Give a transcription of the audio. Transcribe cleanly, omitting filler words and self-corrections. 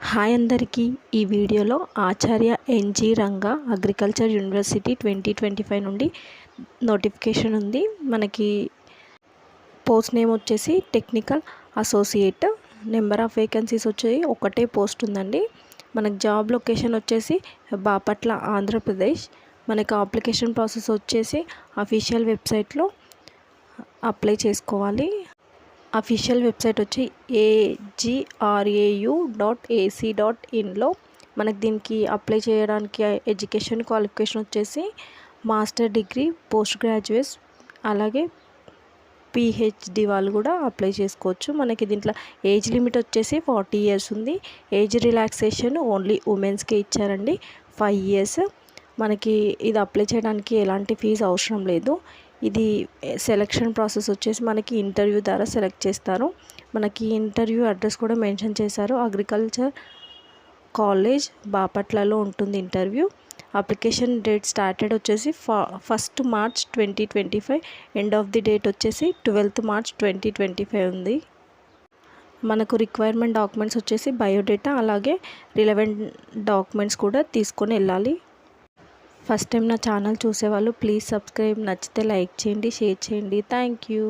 Hi అందరికీ ఈ వీడియోలో ఆచార్య ఎన్జీ రంగా అగ్రికల్చర్ యూనివర్సిటీ 2025 నుండి నోటిఫికేషన్ ఉంది. మనకి పోస్ట్ నేమ్ వచ్చేసి technical associate. Number of vacancies వచ్చేసి ఒకటే పోస్ట్ ఉందండి. మనకి జాబ్ లొకేషన్ వచ్చేసి బాపట్ల ఆంధ్రప్రదేశ్. మనకి అప్లికేషన్ ప్రాసెస్ వచ్చేసి అఫీషియల్ వెబ్సైట్లో అప్లై చేసుకోవాలి. అఫీషియల్ వెబ్సైట్ వచ్చి agrau.ac.in మనకి దీనికి అప్లై చేయడానికి ఎడ్యుకేషన్ క్వాలిఫికేషన్ వచ్చేసి మాస్టర్ డిగ్రీ, పోస్ట్ గ్రాడ్యుయేట్స్, అలాగే పిహెచ్డి వాళ్ళు కూడా అప్లై చేసుకోవచ్చు. మనకి దీంట్లో ఏజ్ లిమిట్ వచ్చేసి 40 years ఉంది. ఏజ్ రిలాక్సేషన్ ఓన్లీ ఉమెన్స్కే ఇచ్చారండి, 5 years. మనకి ఇది అప్లై చేయడానికి ఎలాంటి ఫీజు అవసరం లేదు. ఇది సెలక్షన్ ప్రాసెస్ వచ్చేసి మనకి ఇంటర్వ్యూ ద్వారా సెలెక్ట్ చేస్తారు. మనకి ఇంటర్వ్యూ అడ్రస్ కూడా మెన్షన్ చేశారు. అగ్రికల్చర్ కాలేజ్ బాపట్లలో ఉంటుంది ఇంటర్వ్యూ. అప్లికేషన్ డేట్ స్టార్టెడ్ వచ్చేసి 1st March 2025. End of the date వచ్చేసి 12th March 2025 ఉంది. మనకు రిక్వైర్మెంట్ డాక్యుమెంట్స్ వచ్చేసి బయోడేటా, అలాగే రిలవెంట్ డాక్యుమెంట్స్ కూడా తీసుకొని వెళ్ళాలి. ఫస్ట్ టైం నా ఛానల్ చూసేవాళ్ళు ప్లీజ్ సబ్స్క్రైబ్. నచ్చితే లైక్ చేయండి, షేర్ చేయండి. Thank you.